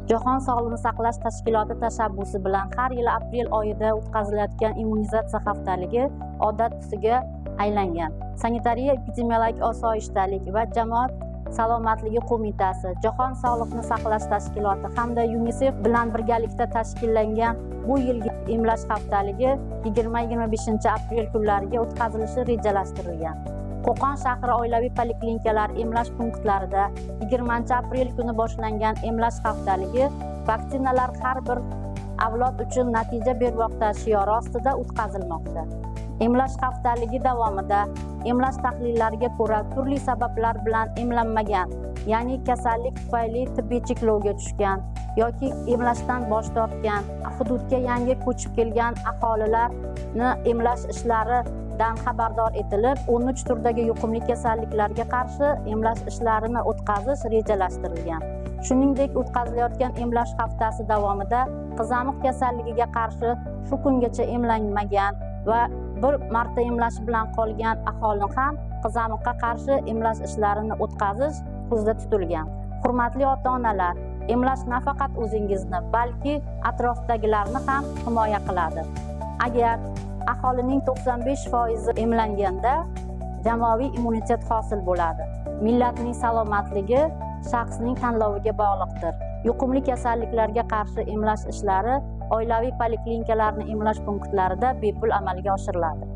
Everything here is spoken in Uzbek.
Jahon Sog'liqni saqlash tashkiloti tashabbusi bilan har yili aprel oyida o'tkazilayotgan immunizatsiya haftaligi odat tusiga aylangan. Sanitariya epidemiologik osoyishtalik va jamoat salomatligi qo'mitasi, Jahon Sog'liqni saqlash tashkiloti hamda UNICEF bilan birgalikda tashkillangan bu yilgi emlash haftaligi 20-25 aprel kunlariga o'tkazilishi rejalashtirilgan. Qo'qon shahri oilaviy poliklinikalar emlash punktlarida 20 aprel kuni boshlangan emlash haftaligi vaksinalar har bir avlod uchun natija bermoqda shiori ostida o'tkazilmoqda. Emlash haftaligi davomida emlash tahlillariga ko'ra turli sabablar bilan emlanmagan, ya'ni kasallik tufayli tibbiy cheklovga tushgan yoki emlashdan bosh tortgan, hududga yangi ko'chib kelgan aholilarni emlash ishlaridan xabardor etilib, 13 turdagi yuqumli kasalliklarga qarshi emlash ishlarini o'tkazish rejalashtirilgan. Shuningdek, o'tkazilayotgan emlash haftasi davomida qizamiq kasalligiga qarshi shu kungacha emlanmagan va bir marta emlash bilan qolgan aholini ham qizamiqqa qarshi emlash ishlarini o'tkazish ko'zda tutilgan. Hurmatli ota-onalar, emlash nafaqat o'zingizni, balki atrofdagilarni ham himoya qiladi. Agar aholining 95% emlanganda jamoaviy immunitet hosil bo'ladi. Millatning salomatligi shaxsning tanloviga bog'liqdir. Yuqumli kasalliklarga qarshi emlash ishlari oilaviy poliklinikalarni emlash punktlarida bepul amalga oshiriladi.